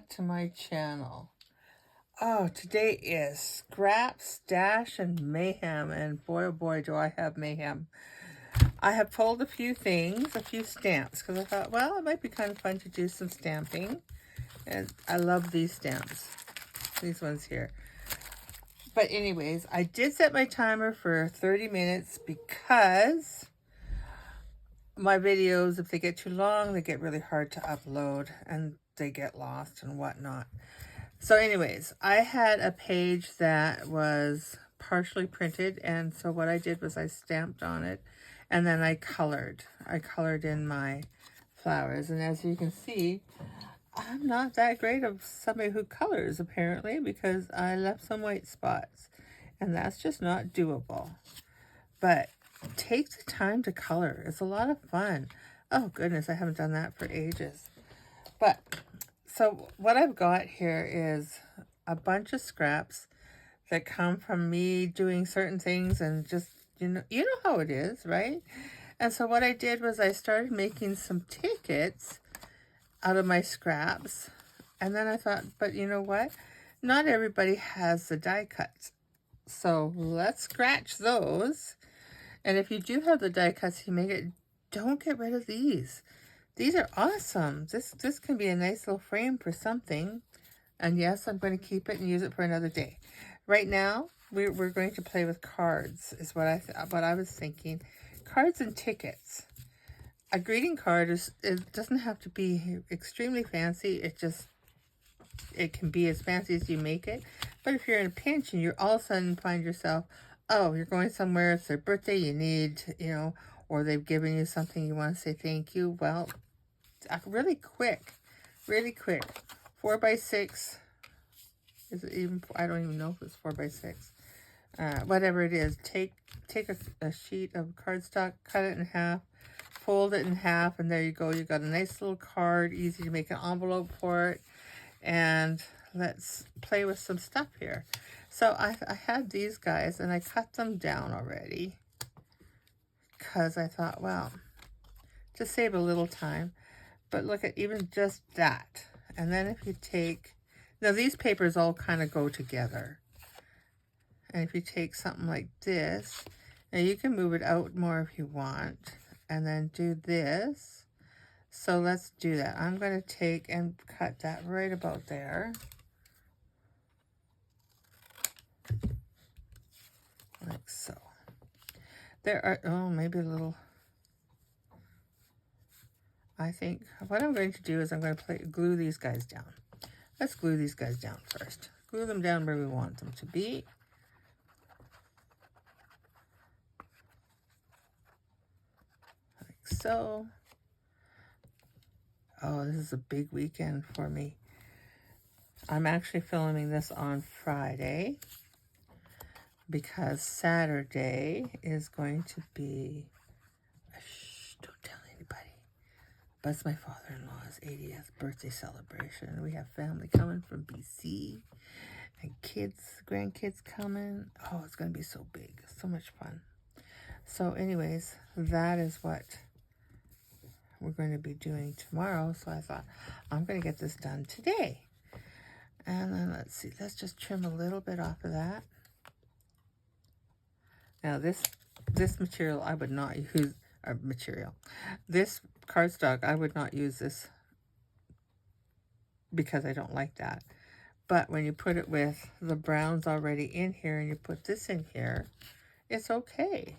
back to my channel. Oh, today is Scrap, Stash, and Mayhem, and boy oh boy do I have mayhem. I have pulled a few things, a few stamps, because I thought, well, it might be kind of fun to do some stamping, and I love these stamps, these ones here. But anyways, I did set my timer for 30 minutes because my videos, if they get too long, they get really hard to upload and they get lost and whatnot. So anyways, I had a page that was partially printed, and so what I did was I stamped on it and then I colored in my flowers. And as you can see, I'm not that great of somebody who colors apparently, because I left some white spots and that's just not doable. But take the time to color. It's a lot of fun. Oh goodness, I haven't done that for ages. But so what I've got here is a bunch of scraps that come from me doing certain things, and just, you know how it is, right? And so what I did was I started making some tickets out of my scraps. And then I thought, but you know what? Not everybody has the die cuts. So let's scratch those. And if you do have the die cuts, you make it, don't get rid of these. These are awesome. This can be a nice little frame for something. And yes, I'm going to keep it and use it for another day. Right now, we're going to play with cards, is what I was thinking. Cards and tickets. A greeting card it doesn't have to be extremely fancy. It can be as fancy as you make it. But if you're in a pinch and you all of a sudden find yourself, oh, you're going somewhere, it's their birthday, you need, or they've given you something, you want to say thank you, well, really quick, 4x6, is it even, I don't even know if it's 4x6, whatever it is, take a sheet of cardstock, cut it in half, fold it in half, and there you go, you got a nice little card, easy to make an envelope for it. And let's play with some stuff here. So I had these guys and I cut them down already because I thought, well, to save a little time. But look at even just that. And then if you take, now these papers all kind of go together. And if you take something like this, now you can move it out more if you want, and then do this. So let's do that. I'm going to take and cut that right about there. Like so. There are, oh, maybe a little, I think what I'm going to do is I'm going to glue these guys down. Let's glue these guys down first. Glue them down where we want them to be. Like so. Oh, this is a big weekend for me. I'm actually filming this on Friday because Saturday is going to be, shh, don't tell anybody, but it's my father-in-law's 80th birthday celebration. We have family coming from BC and grandkids coming. Oh, it's going to be so big, so much fun. So anyways, that is what we're going to be doing tomorrow. So I thought, I'm going to get this done today. And then let's see, let's just trim a little bit off of that. Now this material I would not use, this cardstock, I would not use this because I don't like that. But when you put it with the browns already in here and you put this in here, it's okay.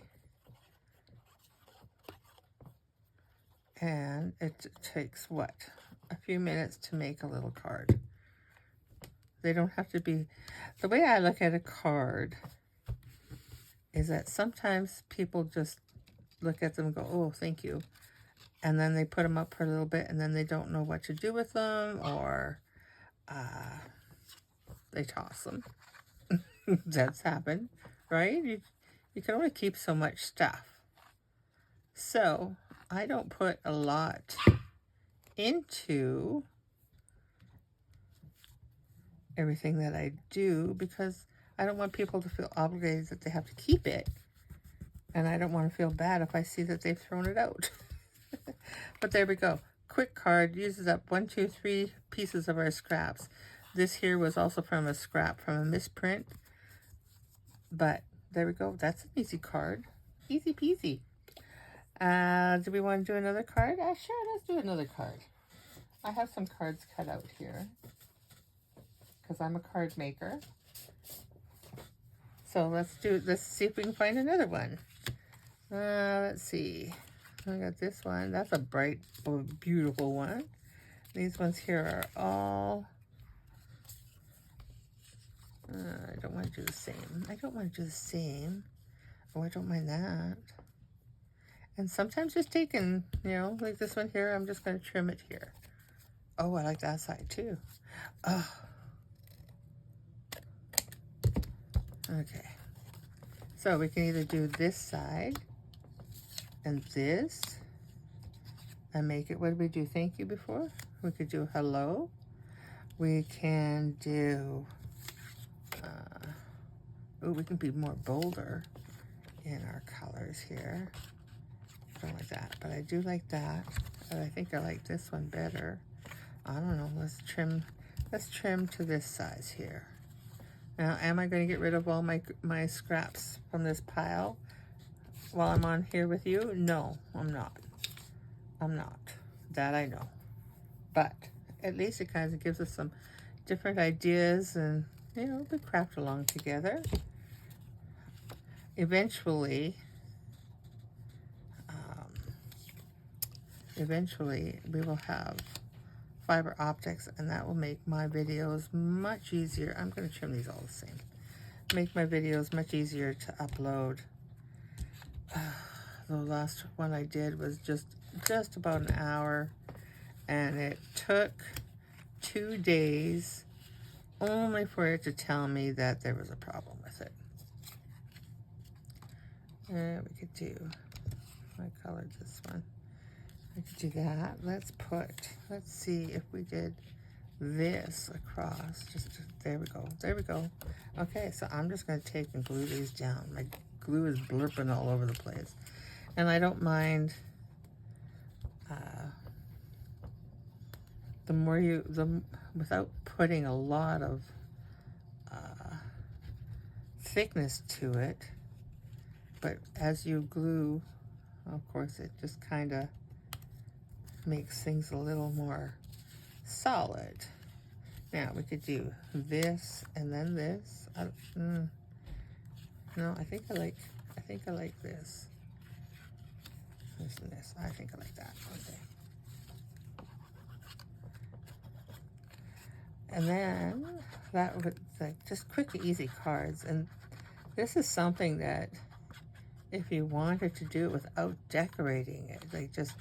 And it takes, what, a few minutes to make a little card. They don't have to be, the way I look at a card is that sometimes people just look at them and go, oh, thank you. And then they put them up for a little bit and then they don't know what to do with them, or they toss them. That's happened, right? You can only keep so much stuff. So I don't put a lot into everything that I do because I don't want people to feel obligated that they have to keep it. And I don't want to feel bad if I see that they've thrown it out. But there we go. quick card uses up 1, 2, 3 pieces of our scraps. This here was also from a scrap from a misprint. But there we go. That's an easy card. Easy peasy. Do we want to do another card? Sure, let's do another card. I have some cards cut out here because I'm a card maker. So let's see if we can find another one. Let's see. I got this one. That's a bright, beautiful one. These ones here are all... I don't want to do the same. I don't want to do the same. Oh, I don't mind that. And sometimes just taking, you know, like this one here, I'm just going to trim it here. Oh, I like that side too. Oh. Okay. So we can either do this side and this and make it, what did we do? Thank you before? We could do hello. We can do, we can be more bolder in our colors here. Don't like that, but I do like that. But I think I like this one better. I don't know, let's trim to this size here. Now, am I going to get rid of all my scraps from this pile while I'm on here with you? No, I'm not. I'm not. That I know. But at least it kind of gives us some different ideas and, you know, we craft along together. Eventually we will have fiber optics, and that will make my videos much easier. I'm going to trim these all the same. Make my videos much easier to upload. The last one I did was just about an hour, and it took 2 days only for it to tell me that there was a problem with it. And we could do, I colored this one. I could do that. Let's see if we did this across. There we go. There we go. Okay, so I'm just going to take and glue these down. My glue is blurping all over the place. And I don't mind, without putting a lot of thickness to it. But as you glue, of course, it just kind of makes things a little more solid. Now we could do this and then this. No, I think I like this. This and this. I think I like that. Okay. And then that would, like, just quick and easy cards. And this is something that if you wanted to do it without decorating it, like, just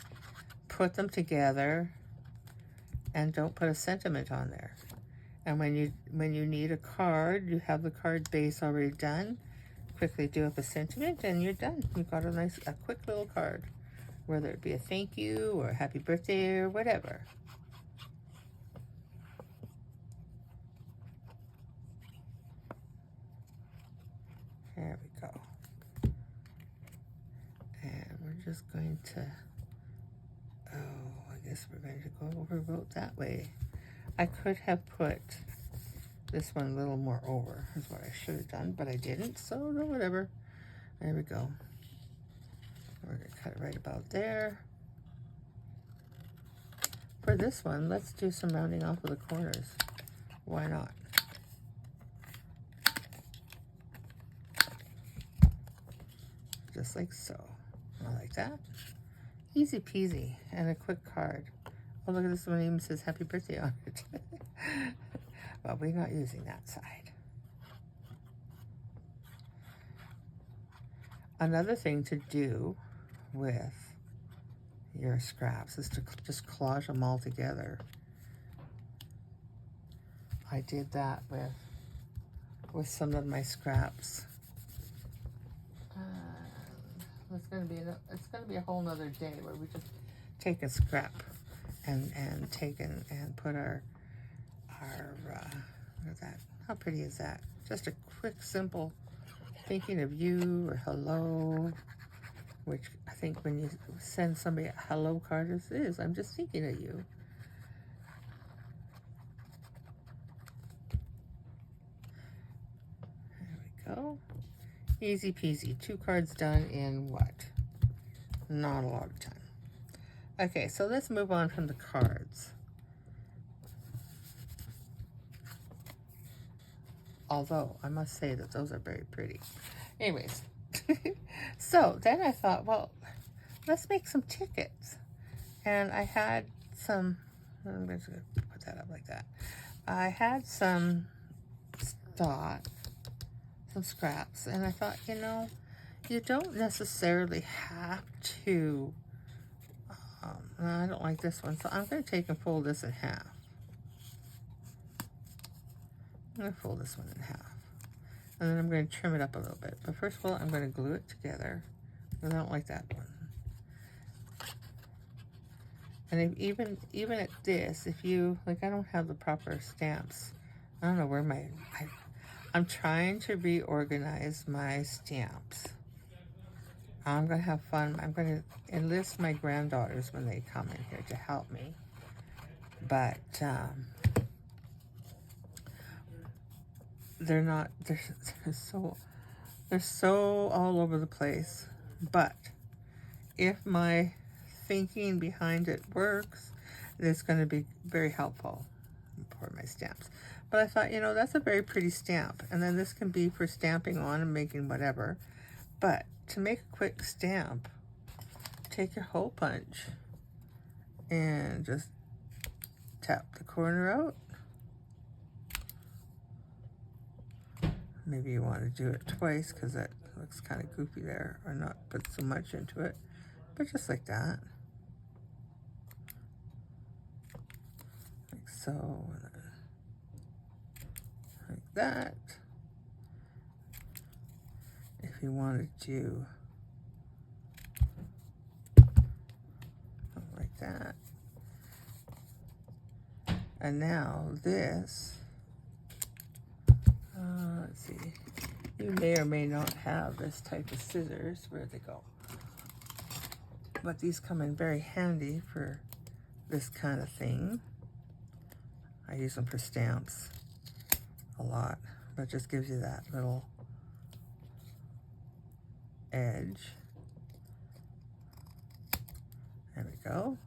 put them together and don't put a sentiment on there. And when you need a card, you have the card base already done. Quickly do up a sentiment and you're done. You've got a quick little card, whether it be a thank you or a happy birthday or whatever. There we go. And we're just going to, I guess we're going to go over that way. I could have put this one a little more over, is what I should have done, but I didn't, so no, whatever. There we go. We're going to cut it right about there. For this one, let's do some rounding off of the corners. Why not? Just like so. I like that. Easy peasy, and a quick card. Oh, look at this one, even says happy birthday on it. Well, we're not using that side. Another thing to do with your scraps is to just collage them all together. I did that with some of my scraps. It's going to be a whole nother day where we just take a scrap and put our look at that. How pretty is that? Just a quick, simple thinking of you or hello. which I think when you send somebody a hello card, this is, I'm just thinking of you. There we go. Easy peasy. 2 cards done in what? Not a lot of time. Okay, so let's move on from the cards. Although, I must say that those are very pretty. Anyways, so then I thought, well, let's make some tickets. And I had some, I'm going to put that up like that. I had some stock, some scraps, and I thought, you know, you don't necessarily have to, I don't like this one, so I'm going to take and fold this in half. I'm going to fold this one in half. And then I'm going to trim it up a little bit. But first of all, I'm going to glue it together. And I don't like that one. And even at this, if you, like, I don't have the proper stamps. I don't know where I'm trying to reorganize my stamps. I'm going to have fun. I'm going to enlist my granddaughters when they come in here to help me. But, they're not, they're so all over the place. But if my thinking behind it works, it's going to be very helpful for my stamps. But I thought, you know, that's a very pretty stamp. And then this can be for stamping on and making whatever. But to make a quick stamp, take your hole punch and just tap the corner out. Maybe you want to do it twice because that looks kind of goofy there, or not put so much into it, but just like that. Like so, like that. If you wanted to, like that. And now this, let's see, you may or may not have this type of scissors. Where'd they go? But these come in very handy for this kind of thing. I use them for stamps a lot, but it just gives you that little edge. There we go.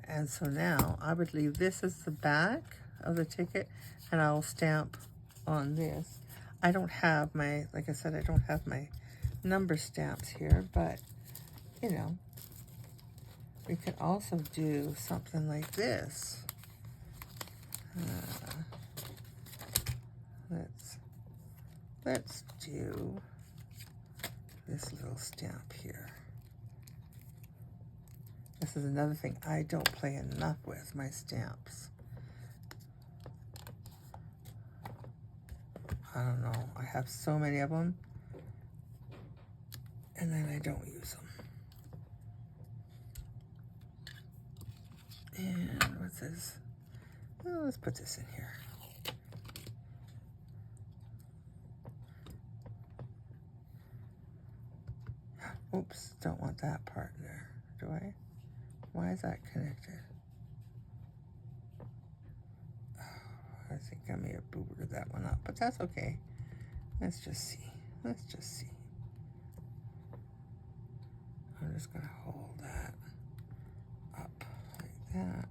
And so now I would leave this as the back of the ticket, and I'll stamp on this. I don't have my, like I said, I don't have my number stamps here, but you know, we could also do something like this. Let's do this little stamp here. This is another thing I don't play enough with, my stamps. I don't know. I have so many of them, and then I don't use them. And what's this? Well, let's put this in here. Oops, don't want that part there, do I? Why is that connected? I think I may have boogered that one up, but that's okay. Let's just see. Let's just see. I'm just going to hold that up like that.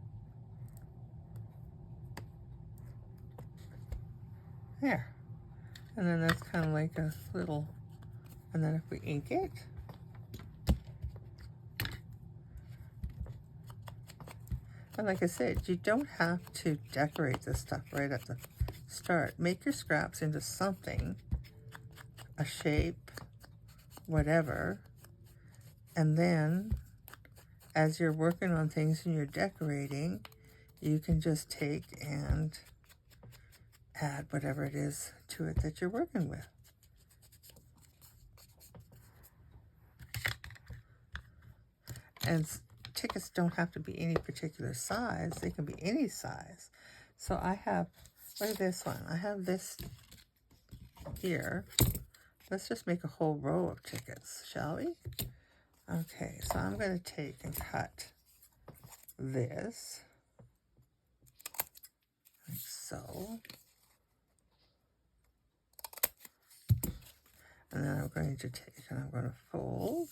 There. And then that's kind of like a little, and then if we ink it, and like I said, you don't have to decorate this stuff right at the start. Make your scraps into something, a shape, whatever, and then as you're working on things and you're decorating, you can just take and add whatever it is to it that you're working with. And tickets don't have to be any particular size. They can be any size. So I have, look at this one. I have this here. Let's just make a whole row of tickets, shall we? Okay, so I'm going to take and cut this, like so. And then I'm going to take and I'm going to fold.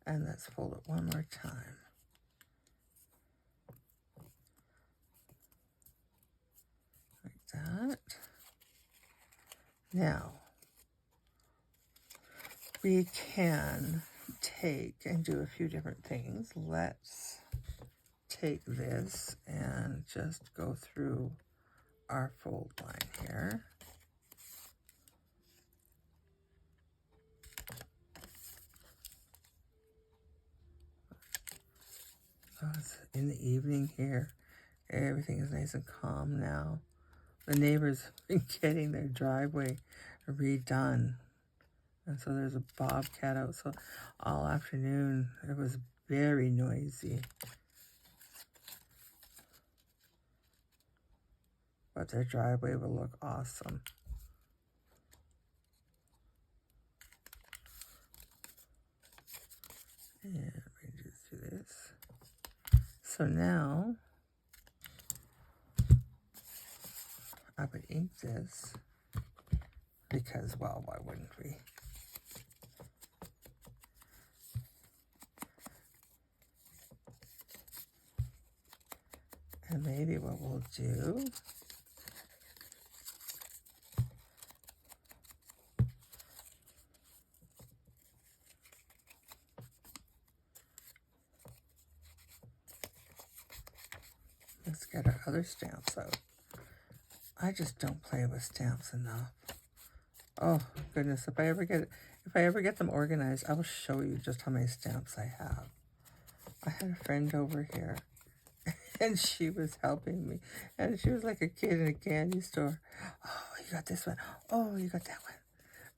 And let's fold it one more time. Like that. Now, we can take and do a few different things. Let's take this and just go through our fold line here. Oh, it's in the evening here. Everything is nice and calm now. The neighbors have been getting their driveway redone. And so there's a bobcat out. So all afternoon it was very noisy. But their driveway will look awesome. And we just do this. So now I would ink this because, well, why wouldn't we? And maybe what we'll do let's get our other stamps out. I just don't play with stamps enough. Oh goodness, if I ever get them organized, I will show you just how many stamps I have. I had a friend over here and she was helping me. And she was like a kid in a candy store. Oh, you got this one. Oh, you got that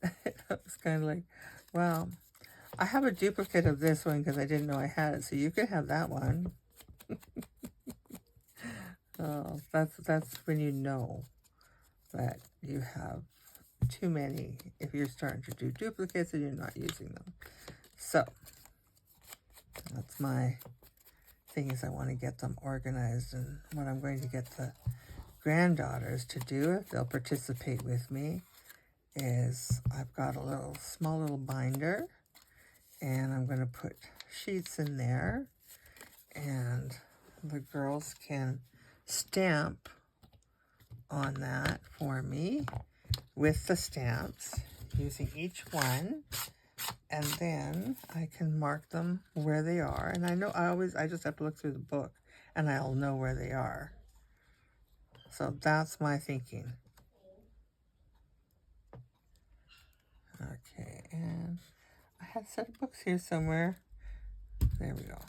one. I was kind of like, well, I have a duplicate of this one because I didn't know I had it. So you can have that one. Oh, that's when you know that you have too many if you're starting to do duplicates and you're not using them. So that's my thing, is I want to get them organized. And what I'm going to get the granddaughters to do, if they'll participate with me, is I've got a small little binder, and I'm going to put sheets in there, and the girls can stamp on that for me with the stamps, using each one, and then I can mark them where they are. And I just have to look through the book and I'll know where they are. So that's my thinking. Okay, and I have a set of books here somewhere. There we go.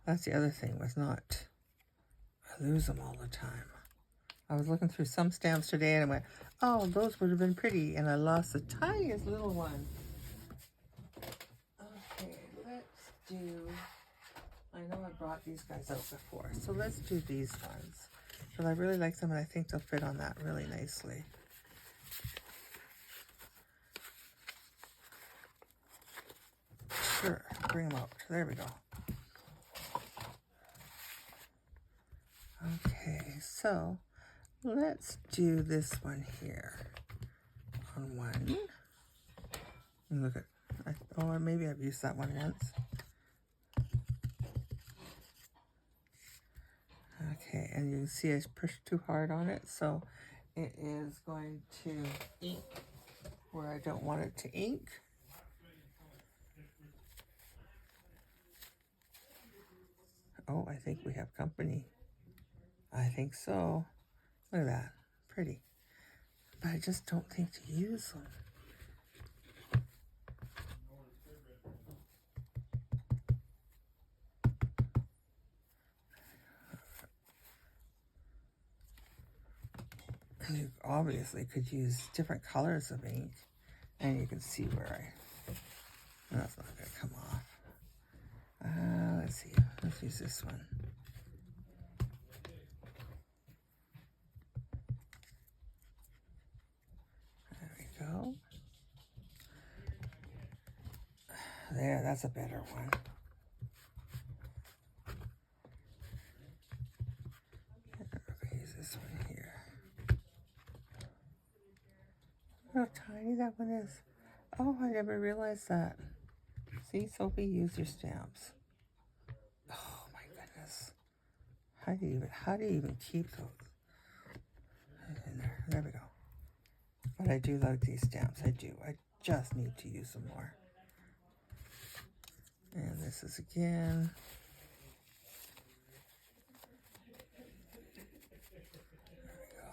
That's the other thing, was not, I lose them all the time. I was looking through some stamps today and I went, oh, those would have been pretty. And I lost the tiniest little one. Okay, let's do, I know I brought these guys out before, so let's do these ones. But I really like them and I think they'll fit on that really nicely. Sure, bring them out. There we go. Okay, so let's do this one here on one. And look at, or maybe I've used that one once. Okay, and you can see I pushed too hard on it, so it is going to ink where I don't want it to ink. Oh, I think we have company. I think so. Look at that. Pretty. But I just don't think to use them. You obviously could use different colors of ink, and you can see where that's not going to come off. Let's see. Let's use this one. There we go. there, that's a better one. Use this one here. Look how tiny that one is. Oh, I never realized that. See, Sophie, use your stamps. Oh my goodness. How do you even keep those in there? There we go. But I do like these stamps. I do. I just need to use some more. And this is again. There we go.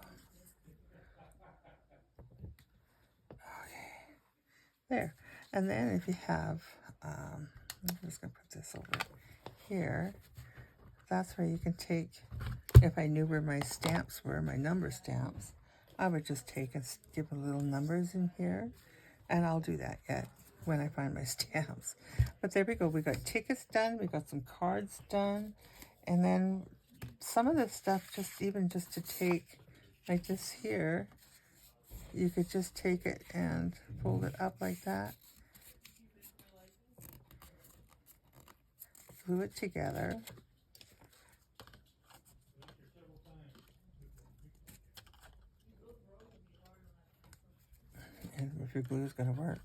Okay. There. And then if you have, I'm just going to put this over here. That's where you can take, if I knew where my stamps were, my number stamps, I would just take and give a little numbers in here. And I'll do that yet when I find my stamps. But there we go. We got tickets done. We got some cards done. And then some of this stuff, just to take, like this here, you could just take it and fold it up like that. Glue it together. And if your glue is going to work.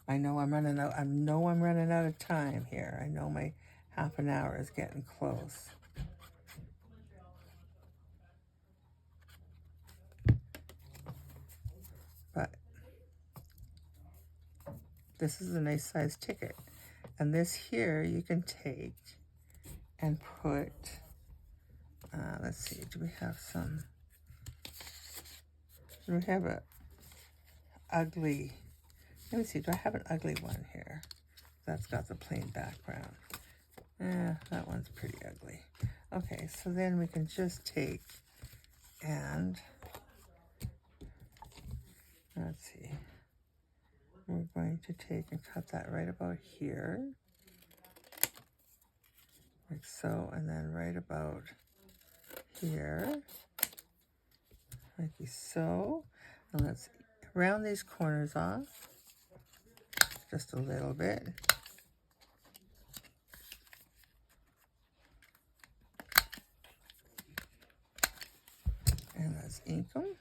I know I'm running out. I'm running out of time here. I know my half an hour is getting close. But this is a nice size ticket. And this here you can take and put, let's see, do we have a ugly, let me see, do I have an ugly one here? That's got the plain background. That one's pretty ugly. Okay, so then we can just take and, let's see, we're going to take and cut that right about here, like so, and then right about here, like so. And let's round these corners off just a little bit. And let's ink them.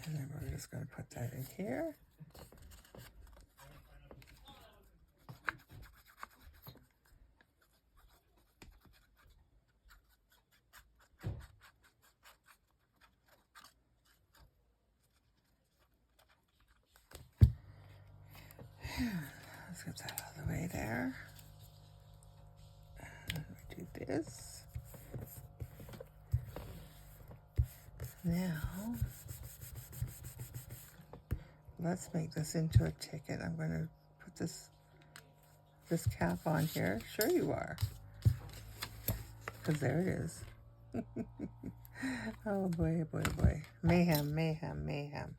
And then we're just going to put that in here. Let's get that out of the way there. And we do this. Now, let's make this into a ticket. I'm going to put this cap on here. Sure you are. Because there it is. Oh boy, boy, boy. Mayhem, mayhem, mayhem.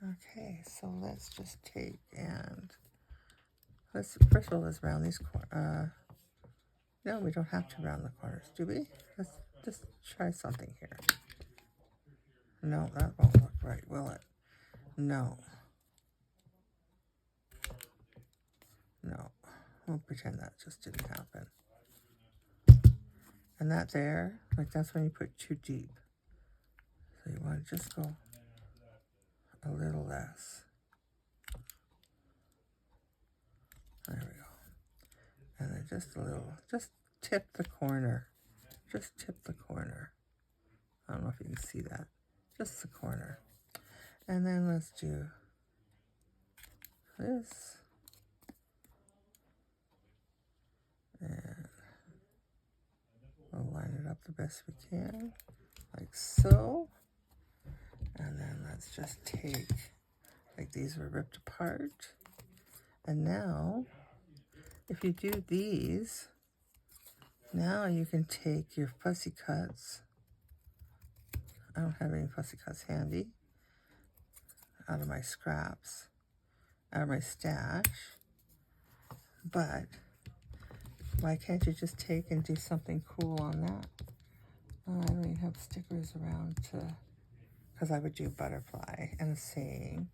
Okay, so let's just take and first of all, let's round these corners. No, we don't have to round the corners, do we? Let's just try something here. No, that won't look right, will it? No. No. We'll pretend that just didn't happen. And that there, like that's when you put too deep. So you want to just go a little less. There we go. And then just a little, just tip the corner. Just tip the corner. I don't know if you can see that. Just the corner. And then let's do this. And we'll line it up the best we can, like so. And then let's just take, like these were ripped apart. And now, if you do these, now you can take your fussy cuts. I don't have any fussy cuts handy. Out of my scraps, out of my stash. But why can't you just take and do something cool on that? Oh, I don't even have stickers around to, because I would do butterfly and a saying.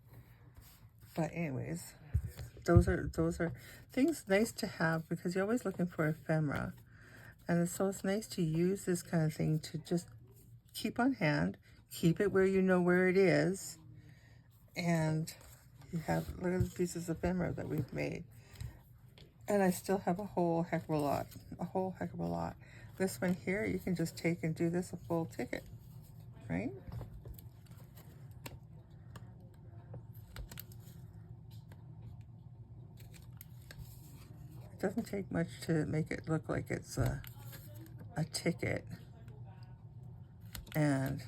But anyways, those are things nice to have, because you're always looking for ephemera. And so it's nice to use this kind of thing to just keep on hand, keep it where you know where it is, and you have, look at the pieces of ephemera that we've made. And I still have a whole heck of a lot, This one here, you can just take and do this a full ticket, right? It doesn't take much to make it look like it's a ticket. And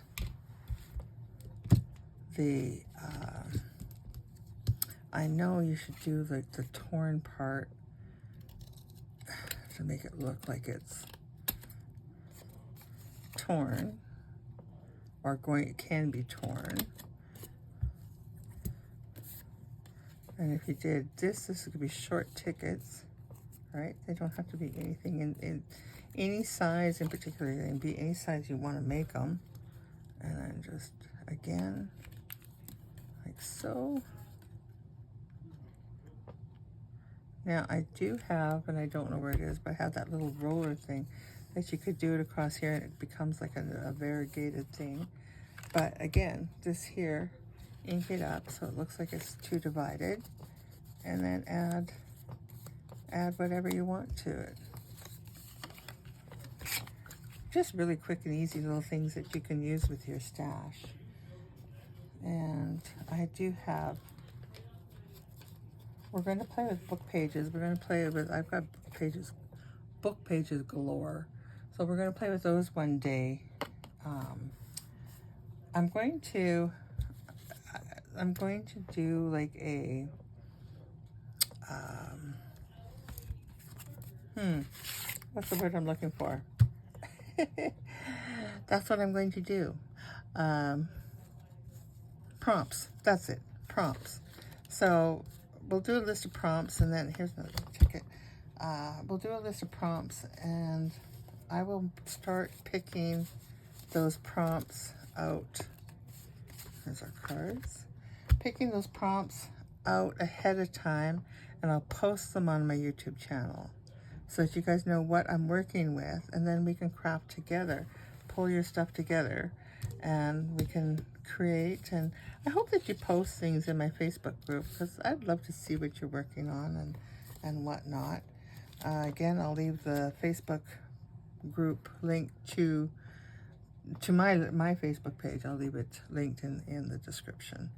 the, I know you should do the torn part to make it look like it's torn, or it can be torn. And if you did this could be short tickets, right? They don't have to be anything in any size in particular. They can be any size you want to make them. And then just, again, like so. Now I do have, and I don't know where it is, but I have that little roller thing that you could do it across here, and it becomes like a variegated thing. But again, this here, ink it up so it looks like it's two divided, and then add whatever you want to it. Just really quick and easy little things that you can use with your stash. And I do have, we're going to play with book pages. We're going to play with, I've got book pages galore. So we're going to play with those one day. I'm going to do like a, what's the word I'm looking for? That's what I'm going to do. Prompts. That's it. Prompts. So we'll do a list of prompts, and then here's another ticket. We'll do a list of prompts, and I will start picking those prompts out. There's our cards. Picking those prompts out ahead of time, and I'll post them on my YouTube channel so that you guys know what I'm working with, and then we can craft together, pull your stuff together, and we can create. And I hope that you post things in my Facebook group, because I'd love to see what you're working on and whatnot. Again, I'll leave the Facebook group link to my Facebook page. I'll leave it linked in the description.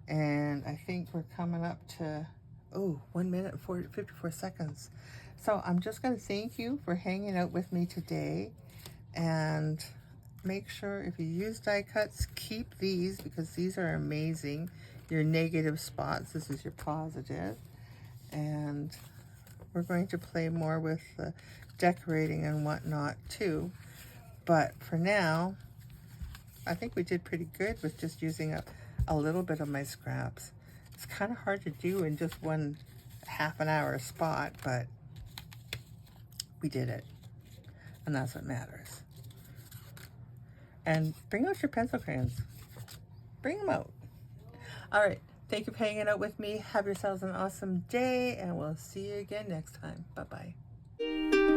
And I think we're coming up to 1 minute and 54 seconds. So I'm just going to thank you for hanging out with me today, and make sure if you use die cuts, keep these, because these are amazing. Your negative spots, this is your positive. And we're going to play more with decorating and whatnot too. But for now, I think we did pretty good with just using a little bit of my scraps. It's kind of hard to do in just one half an hour spot, but we did it, and that's what matters. And bring out your pencil crayons. Bring them out. All right. Thank you for hanging out with me. Have yourselves an awesome day, and we'll see you again next time. Bye-bye.